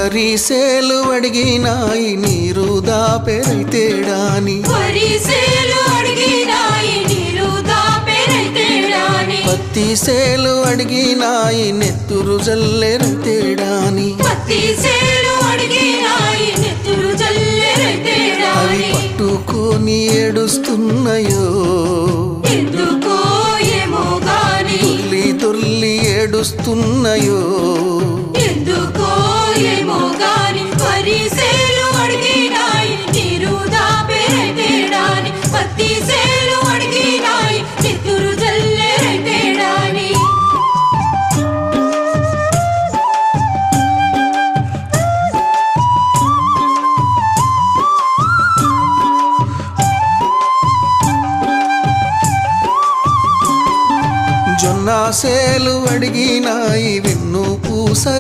వరిసేలు అడిగినాయి నీరు దాపెరైతేడాని పత్తి సేలు అడిగినాయి నెత్తురు జల్లెరైతేడాని అవి పట్టుకొని ఏడుస్తున్నాయో తుల్లి తుల్లి ఏడుస్తున్నాయో జొన్న సేలు అడిగినాయి వెన్ను పూస